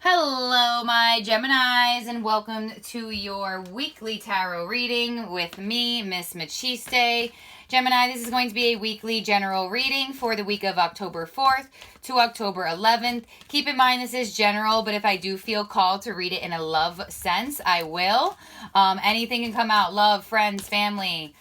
Hello, my Geminis, and welcome to your weekly tarot reading with me, Miss Machiste. Gemini, this is going to be a weekly general reading for the week of October 4th to October 11th. Keep in mind this is general, but if I do feel called to read it in a love sense, I will. Anything can come out: love, friends, family,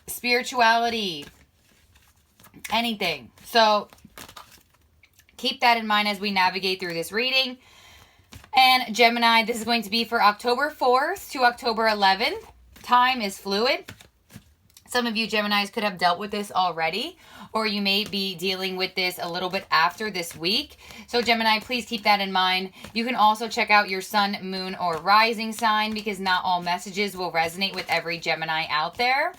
spirituality, anything. So keep that in mind as we navigate through this reading. And Gemini, this is going to be for October 4th to October 11th. Time is fluid. Some of you Geminis could have dealt with this already, or you may be dealing with this a little bit after this week. So Gemini, please keep that in mind. You can also check out your sun, moon, or rising sign, because not all messages will resonate with every Gemini out there.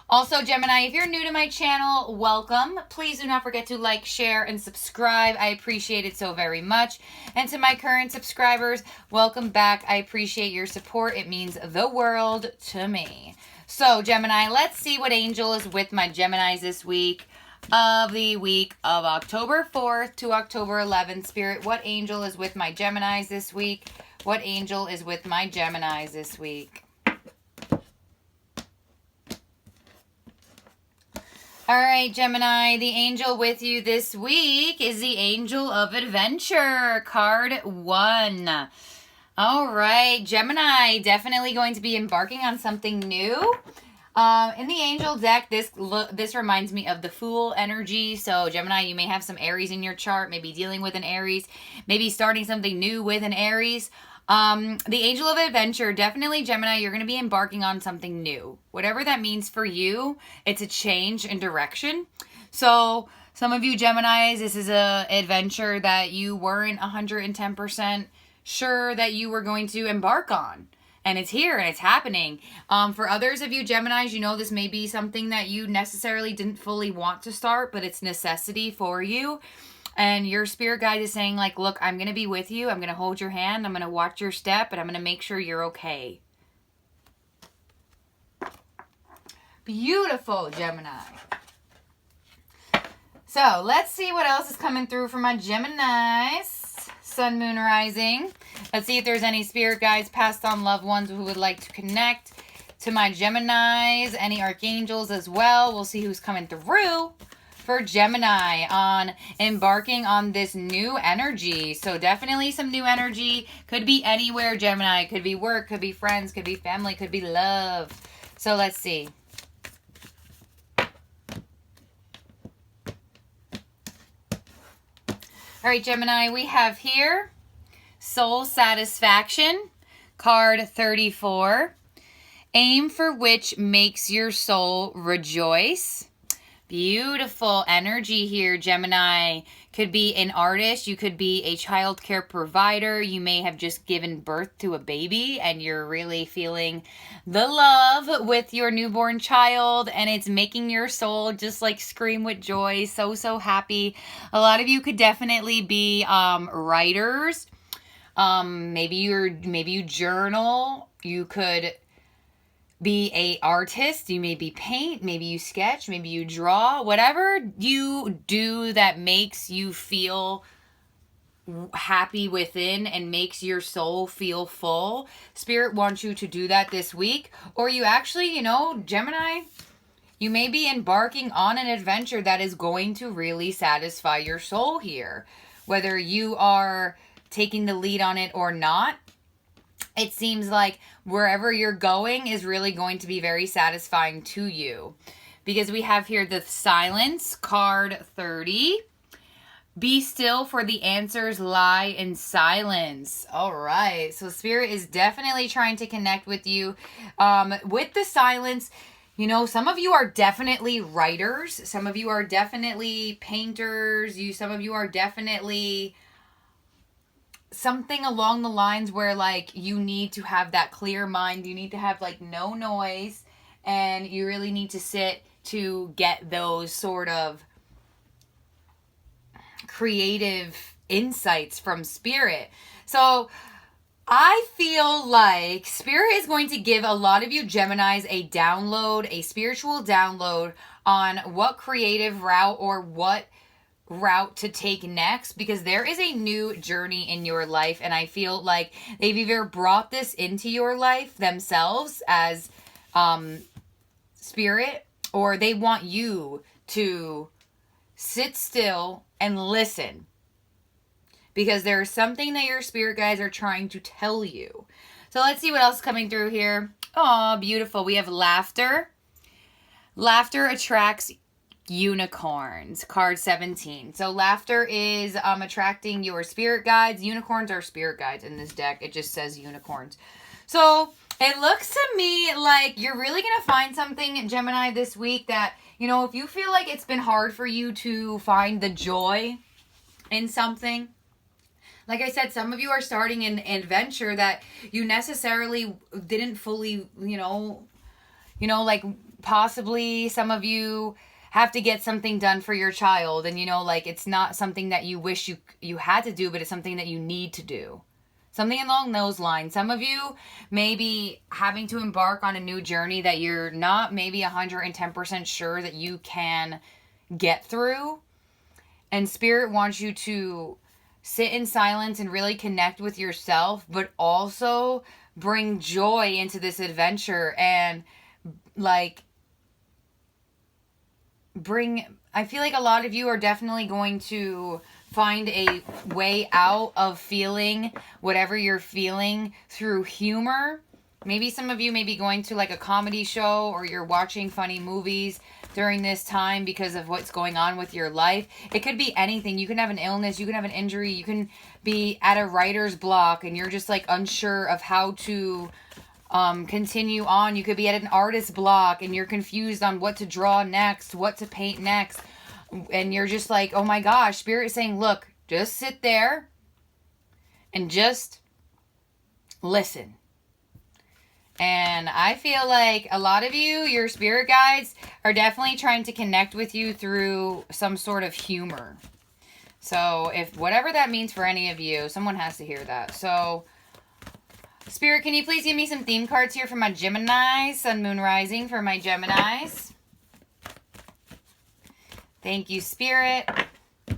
Also, Gemini, if you're new to my channel, welcome. Please do not forget to like, share, and subscribe. I appreciate it so very much. And to my current subscribers, welcome back. I appreciate your support. It means the world to me. So, Gemini, let's see what angel is with my Geminis this week of the week of October 4th to October 11th. Spirit, what angel is with my Geminis this week? What angel is with my Geminis this week? All right, Gemini, the angel with you this week is the Angel of Adventure, card 1. All right, Gemini, definitely going to be embarking on something new. In the angel deck, this reminds me of the Fool energy. So, Gemini, you may have some Aries in your chart, maybe dealing with an Aries, maybe starting something new with an Aries. The Angel of Adventure, definitely, Gemini, you're going to be embarking on something new. Whatever that means for you, it's a change in direction. So some of you Geminis, this is an adventure that you weren't 110% sure that you were going to embark on. And it's here and it's happening. For others of you Geminis, you know this may be something that you necessarily didn't fully want to start, but it's necessity for you. And your spirit guide is saying, like, look, I'm going to be with you. I'm going to hold your hand. I'm going to watch your step. And I'm going to make sure you're okay. Beautiful, Gemini. So, let's see what else is coming through for my Geminis. Sun, moon, rising. Let's see if there's any spirit guides, passed on loved ones who would like to connect to my Geminis. Any archangels as well. We'll see who's coming through for Gemini on embarking on this new energy. So definitely some new energy. Could be anywhere, Gemini. Could be work, could be friends, could be family, could be love. So let's see. All right, Gemini, we have here Soul Satisfaction, card 34. Aim for which makes your soul rejoice. Beautiful energy here, Gemini. Could be an artist. You could be a child care provider. You may have just given birth to a baby and you're really feeling the love with your newborn child, and it's making your soul just like scream with joy. So happy. A lot of you could definitely be writers. Maybe you journal. You could be a artist. You maybe paint, maybe you sketch, maybe you draw. Whatever you do that makes you feel happy within and makes your soul feel full, Spirit wants you to do that this week. Or you actually, Gemini, you may be embarking on an adventure that is going to really satisfy your soul here. Whether you are taking the lead on it or not, it seems like wherever you're going is really going to be very satisfying to you. Because we have here the Silence, card 30. Be still, for the answers lie in silence. All right. So Spirit is definitely trying to connect with you. With the silence, some of you are definitely writers. Some of you are definitely painters. Some of you are definitely something along the lines where, like, you need to have that clear mind. You need to have, like, no noise. And you really need to sit to get those sort of creative insights from Spirit. So I feel like Spirit is going to give a lot of you Geminis a download, a spiritual download on what creative route or what route to take next, because there is a new journey in your life, and I feel like they've either brought this into your life themselves as spirit, or they want you to sit still and listen, because there's something that your spirit guides are trying to tell you. So let's see what else is coming through here. Oh, beautiful. We have laughter. Laughter attracts unicorns. Card 17. So laughter is attracting your spirit guides. Unicorns are spirit guides in this deck. It just says unicorns. So it looks to me like you're really going to find something, Gemini, this week that, you know, if you feel like it's been hard for you to find the joy in something, like I said, some of you are starting an adventure that you necessarily didn't fully, you know, like possibly some of you have to get something done for your child, and, you know, like it's not something that you wish you had to do, but it's something that you need to do. Something along those lines. Some of you may be having to embark on a new journey that you're not maybe 110% sure that you can get through. And Spirit wants you to sit in silence and really connect with yourself, but also bring joy into this adventure and like I feel like a lot of you are definitely going to find a way out of feeling whatever you're feeling through humor. Maybe some of you may be going to like a comedy show, or you're watching funny movies during this time because of what's going on with your life. It could be anything. You can have an illness, you can have an injury, you can be at a writer's block and you're just like unsure of how to continue on. You could be at an artist block and you're confused on what to draw next, what to paint next. And you're just like, oh my gosh, Spirit is saying, look, just sit there and just listen. And I feel like a lot of you, your spirit guides, are definitely trying to connect with you through some sort of humor. So if whatever that means for any of you, someone has to hear that. So Spirit, can you please give me some theme cards here for my Geminis? Sun, Moon, Rising for my Geminis. Thank you, Spirit. All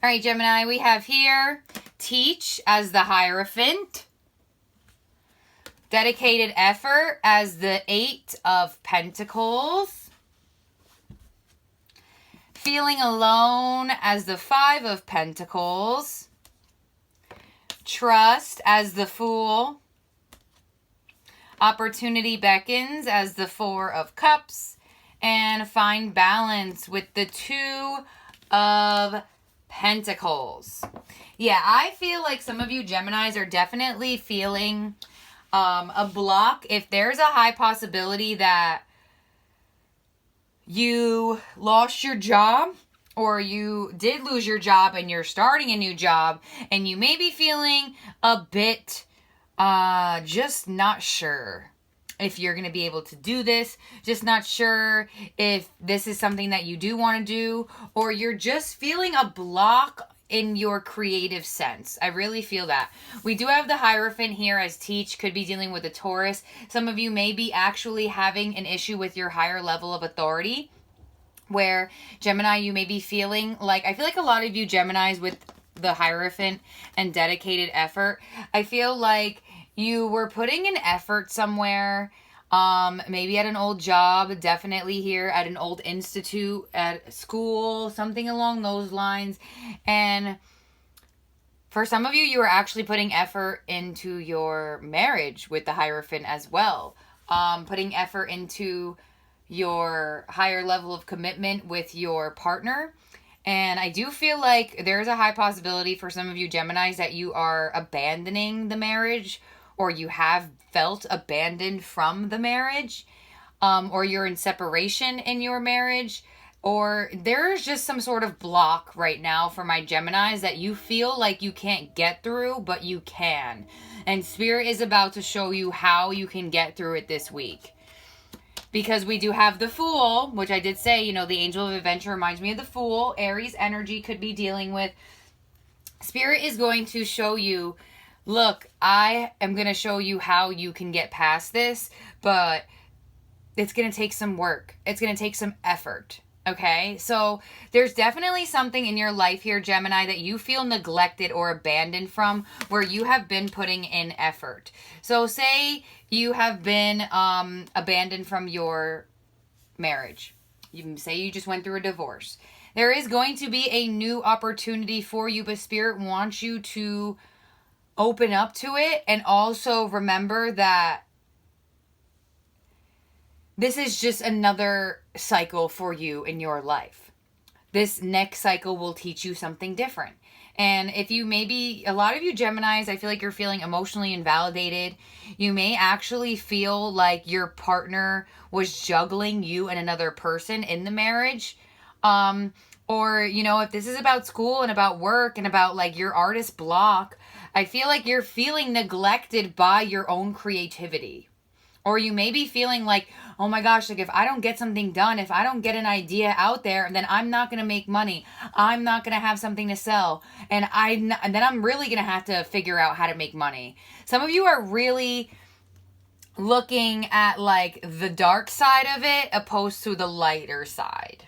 right, Gemini, we have here Teach as the Hierophant. Dedicated Effort as the 8 of Pentacles. Feeling Alone as the 5 of Pentacles. Trust as the Fool. Opportunity Beckons as the 4 of Cups. And Find Balance with the 2 of Pentacles. Yeah, I feel like some of you Geminis are definitely feeling a block. If there's a high possibility that you lost your job, or you did lose your job and you're starting a new job, and you may be feeling a bit just not sure if you're going to be able to do this, just not sure if this is something that you do want to do, or you're just feeling a block in your creative sense. I really feel that. We do have the Hierophant here as Teach, could be dealing with a Taurus. Some of you may be actually having an issue with your higher level of authority, where Gemini, you may be feeling like, I feel like a lot of you Geminis with the Hierophant and Dedicated Effort, I feel like you were putting an effort somewhere, maybe at an old job, definitely here at an old institute, at school, something along those lines. And for some of you, you were actually putting effort into your marriage with the Hierophant as well. Putting effort into your higher level of commitment with your partner. And I do feel like there's a high possibility for some of you Geminis that you are abandoning the marriage, or you have felt abandoned from the marriage, or you're in separation in your marriage, or there's just some sort of block right now for my Geminis that you feel like you can't get through, but you can. And Spirit is about to show you how you can get through it this week. Because we do have the Fool, which I did say, you know, the Angel of Adventure reminds me of the Fool. Aries energy could be dealing with. Spirit is going to show you, look, I am going to show you how you can get past this, but it's going to take some work. It's going to take some effort. Okay, so there's definitely something in your life here, Gemini, that you feel neglected or abandoned from, where you have been putting in effort. So say you have been abandoned from your marriage. You can say you just went through a divorce. There is going to be a new opportunity for you, but Spirit wants you to open up to it, and also remember that this is just another cycle for you in your life. This next cycle will teach you something different. And if you maybe, a lot of you Geminis, I feel like you're feeling emotionally invalidated. You may actually feel like your partner was juggling you and another person in the marriage. Or, you know, if this is about school and about work and about like your artist block, I feel like you're feeling neglected by your own creativity. Or you may be feeling like, oh my gosh, like if I don't get something done, if I don't get an idea out there, then I'm not going to make money. I'm not going to have something to sell. And then I'm really going to have to figure out how to make money. Some of you are really looking at like the dark side of it opposed to the lighter side.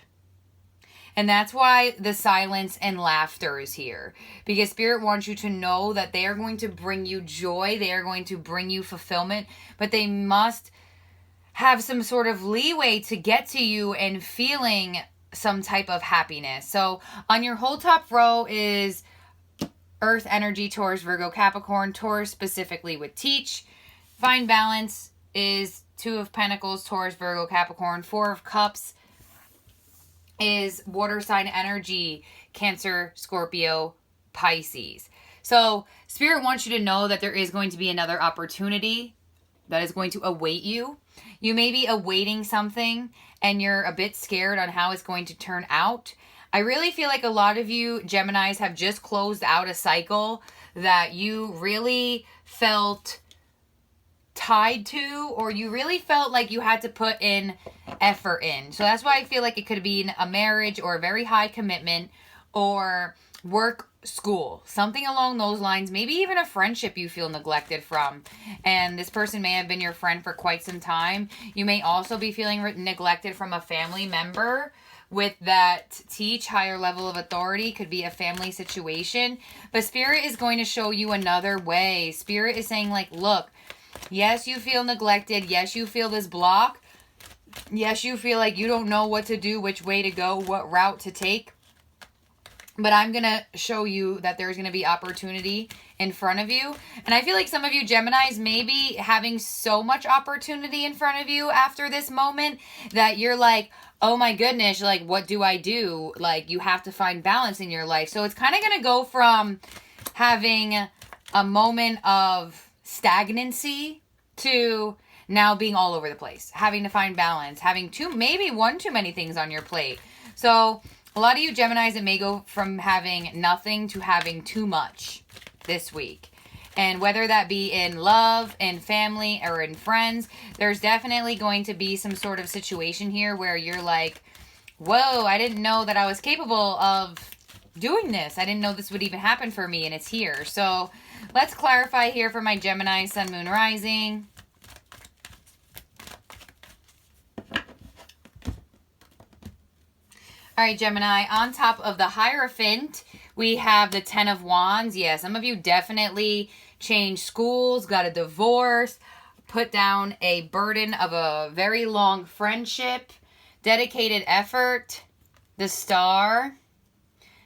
And that's why the silence and laughter is here. Because Spirit wants you to know that they are going to bring you joy. They are going to bring you fulfillment. But they must have some sort of leeway to get to you and feeling some type of happiness. So on your whole top row is Earth energy, Taurus, Virgo, Capricorn. Taurus specifically with teach. Find balance is Two of Pentacles, Taurus, Virgo, Capricorn. Four of Cups is water sign energy, Cancer, Scorpio, Pisces. So Spirit wants you to know that there is going to be another opportunity that is going to await you. You may be awaiting something and you're a bit scared on how it's going to turn out. I really feel like a lot of you Geminis have just closed out a cycle that you really felt tied to, or you really felt like you had to put in effort in. So that's why I feel like it could be a marriage or a very high commitment or work, school, something along those lines. Maybe even a friendship you feel neglected from, and this person may have been your friend for quite some time. You may also be feeling neglected from a family member. With that teach, higher level of authority, could be a family situation. But Spirit is going to show you another way. Spirit is saying like, look, yes, you feel neglected. Yes, you feel this block. Yes, you feel like you don't know what to do, which way to go, what route to take. But I'm going to show you that there's going to be opportunity in front of you. And I feel like some of you Geminis may be having so much opportunity in front of you after this moment that you're like, oh my goodness, like, what do I do? Like, you have to find balance in your life. So it's kind of going to go from having a moment of stagnancy to now being all over the place, having to find balance, having maybe one too many things on your plate. So a lot of you Geminis, it may go from having nothing to having too much this week. And whether that be in love, in family, or in friends, there's definitely going to be some sort of situation here where you're like, whoa, I didn't know that I was capable of doing this. I didn't know this would even happen for me, and it's here. So let's clarify here for my Gemini, Sun, Moon, Rising. All right, Gemini, on top of the Hierophant, we have the Ten of Wands. Yeah, some of you definitely changed schools, got a divorce, put down a burden of a very long friendship, dedicated effort, the Star,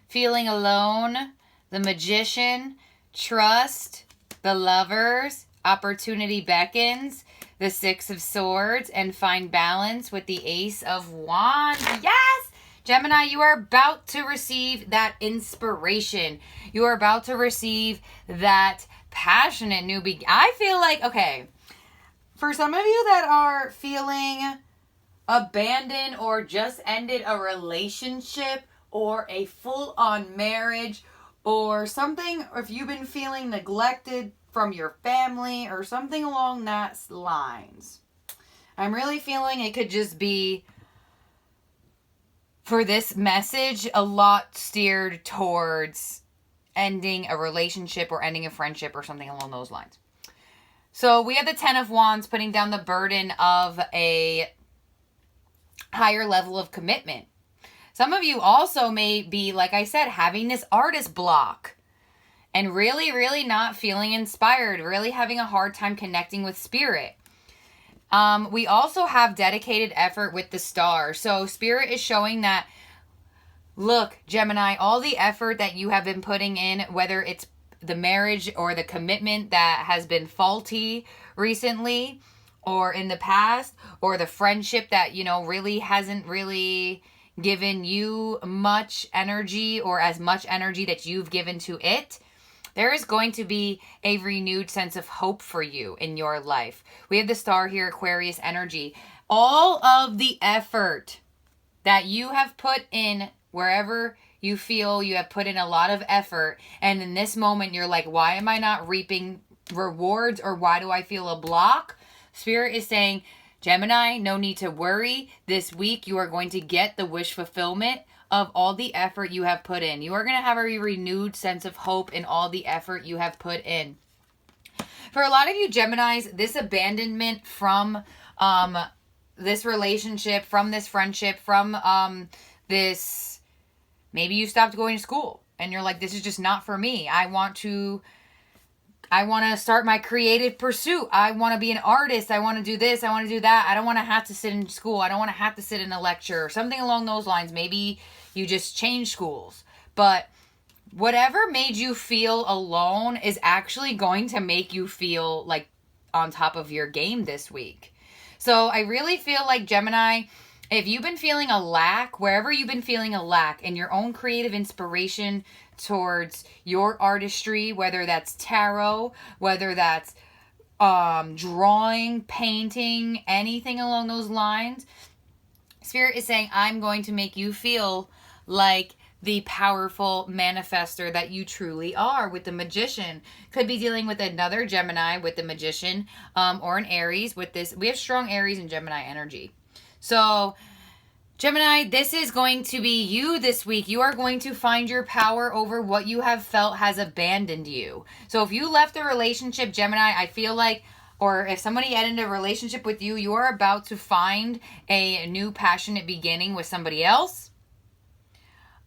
feeling alone, the Magician, trust, the Lovers, opportunity beckons, the Six of Swords, and find balance with the Ace of Wands. Yes! Gemini, you are about to receive that inspiration. You are about to receive that passionate new beginning. I feel like, okay, for some of you that are feeling abandoned or just ended a relationship or a full-on marriage or something, or if you've been feeling neglected from your family or something along that lines, I'm really feeling it could just be, for this message, a lot steered towards ending a relationship or ending a friendship or something along those lines. So we have the Ten of Wands putting down the burden of a higher level of commitment. Some of you also may be, like I said, having this artist block and really, really not feeling inspired, really having a hard time connecting with spirit. We also have dedicated effort with the star. So spirit is showing that, look, Gemini, all the effort that you have been putting in, whether it's the marriage or the commitment that has been faulty recently or in the past, or the friendship that, really hasn't really given you much energy or as much energy that you've given to it, there is going to be a renewed sense of hope for you in your life. We have the star here, Aquarius energy. All of the effort that you have put in wherever you feel you have put in a lot of effort, and in this moment you're like, why am I not reaping rewards, or why do I feel a block? Spirit is saying, Gemini, no need to worry. This week you are going to get the wish fulfillment of all the effort you have put in. You are going to have a renewed sense of hope in all the effort you have put in. For a lot of you Geminis, this abandonment from this relationship, from this friendship, from this, maybe you stopped going to school and you're like, this is just not for me. I want to start my creative pursuit. I want to be an artist. I want to do this. I want to do that. I don't want to have to sit in school. I don't want to have to sit in a lecture or something along those lines. Maybe you just change schools. But whatever made you feel alone is actually going to make you feel like on top of your game this week. So I really feel like, Gemini, if you've been feeling a lack, wherever you've been feeling a lack in your own creative inspiration towards your artistry, whether that's tarot, whether that's drawing, painting, anything along those lines, Spirit is saying, I'm going to make you feel like the powerful manifester that you truly are with the Magician. Could be dealing with another Gemini with the Magician, or an Aries with this. We have strong Aries and Gemini energy. So Gemini, this is going to be you this week. You are going to find your power over what you have felt has abandoned you. So if you left a relationship, Gemini, I feel like, or if somebody ended a relationship with you, you are about to find a new passionate beginning with somebody else.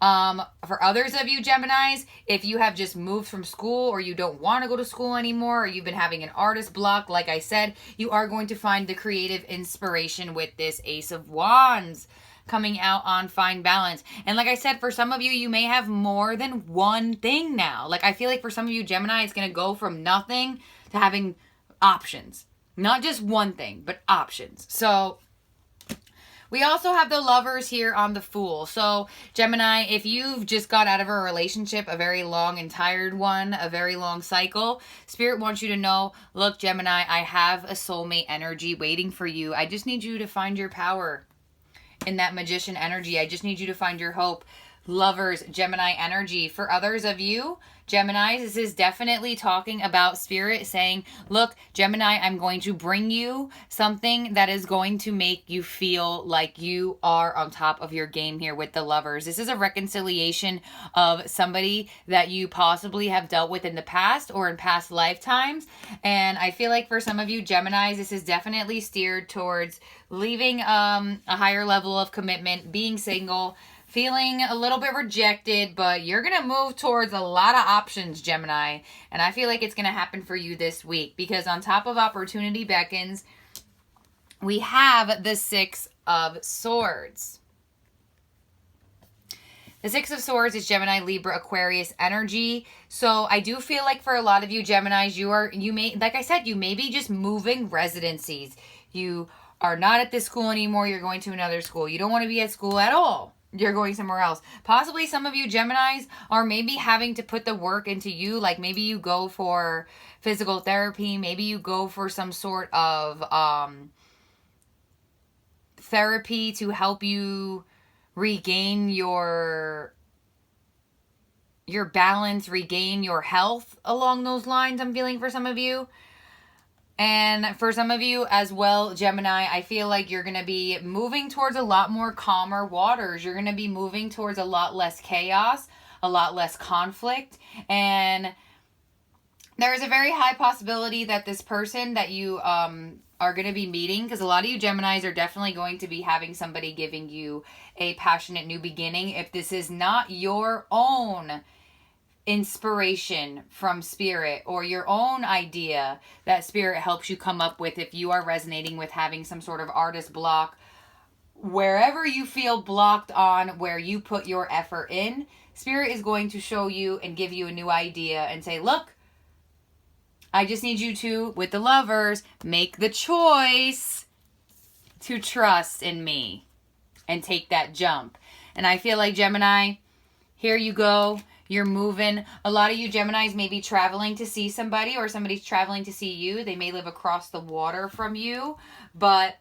For others of you Geminis, if you have just moved from school, or you don't want to go to school anymore, or you've been having an artist block, like I said, you are going to find the creative inspiration with this Ace of Wands coming out on Fine Balance. And like I said, for some of you, you may have more than one thing now. Like I feel like for some of you Gemini, it's going to go from nothing to having options. Not just one thing, but options. So we also have the Lovers here on the Fool. So Gemini, if you've just got out of a relationship, a very long and tired one, a very long cycle, Spirit wants you to know, look Gemini, I have a soulmate energy waiting for you. I just need you to find your power in that Magician energy. I just need you to find your hope. Lovers, Gemini energy. For others of you Geminis, this is definitely talking about Spirit saying, look, Gemini, I'm going to bring you something that is going to make you feel like you are on top of your game here with the Lovers. This is a reconciliation of somebody that you possibly have dealt with in the past or in past lifetimes. And I feel like for some of you Geminis, this is definitely steered towards leaving a higher level of commitment, being single, feeling a little bit rejected, but you're going to move towards a lot of options, Gemini. And I feel like it's going to happen for you this week, because on top of opportunity beckons, we have the Six of Swords. The Six of Swords is Gemini, Libra, Aquarius energy. So I do feel like for a lot of you Geminis, you may, like I said, you may be just moving residencies. You are not at this school anymore. You're going to another school. You don't want to be at school at all. You're going somewhere else. Possibly some of you Geminis are maybe having to put the work into you. Like maybe you go for physical therapy. Maybe you go for some sort of therapy to help you regain your balance, regain your health along those lines, I'm feeling for some of you. And for some of you as well, Gemini, I feel like you're going to be moving towards a lot more calmer waters. You're going to be moving towards a lot less chaos, a lot less conflict. And there is a very high possibility that this person that you are going to be meeting, because a lot of you Geminis are definitely going to be having somebody giving you a passionate new beginning. If this is not your own inspiration from Spirit or your own idea that Spirit helps you come up with, if you are resonating with having some sort of artist block, wherever you feel blocked on where you put your effort in, Spirit is going to show you and give you a new idea and say, look, I just need you to, with the Lovers, make the choice to trust in me and take that jump. And I feel like, Gemini, here you go. You're moving. A lot of you Geminis may be traveling to see somebody, or somebody's traveling to see you. They may live across the water from you. But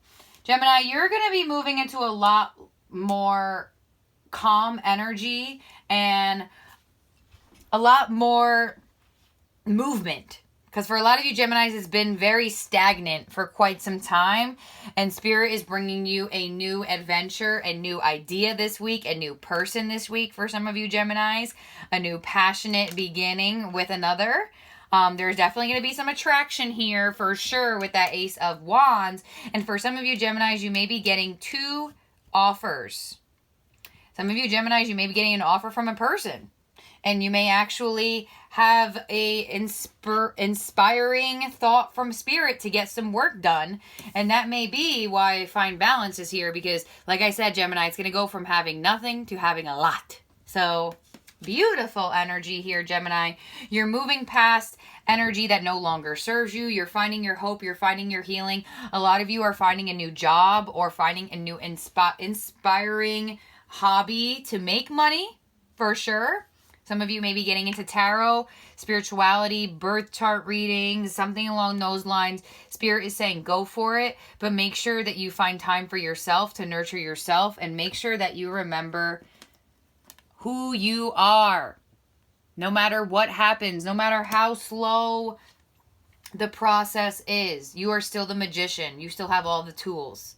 Gemini, you're going to be moving into a lot more calm energy and a lot more movement. Because for a lot of you Geminis, it's been very stagnant for quite some time. And Spirit is bringing you a new adventure, a new idea this week, a new person this week for some of you Geminis. A new passionate beginning with another. There's definitely going to be some attraction here for sure with that Ace of Wands. And for some of you Geminis, you may be getting 2 offers. Some of you Geminis, you may be getting an offer from a person. And you may actually have a inspiring thought from Spirit to get some work done. And that may be why Find Balance is here. Because, like I said, Gemini, it's going to go from having nothing to having a lot. So, beautiful energy here, Gemini. You're moving past energy that no longer serves you. You're finding your hope. You're finding your healing. A lot of you are finding a new job or finding a new inspiring hobby to make money, for sure. Some of you may be getting into tarot, spirituality, birth chart readings, something along those lines. Spirit is saying go for it, but make sure that you find time for yourself to nurture yourself, and make sure that you remember who you are. No matter what happens, no matter how slow the process is, you are still the magician. You still have all the tools.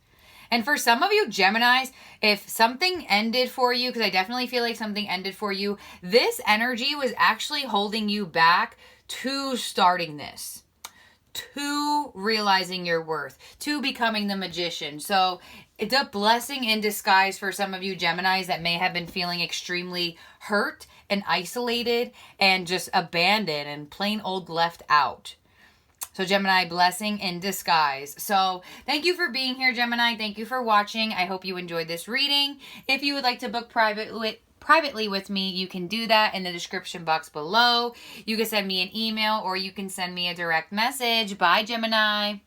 And for some of you Geminis, if something ended for you, because I definitely feel like something ended for you, this energy was actually holding you back to starting this, to realizing your worth, to becoming the magician. So it's a blessing in disguise for some of you Geminis that may have been feeling extremely hurt and isolated and just abandoned and plain old left out. So Gemini, blessing in disguise. So thank you for being here, Gemini. Thank you for watching. I hope you enjoyed this reading. If you would like to book privately with me, you can do that in the description box below. You can send me an email or you can send me a direct message. Bye, Gemini.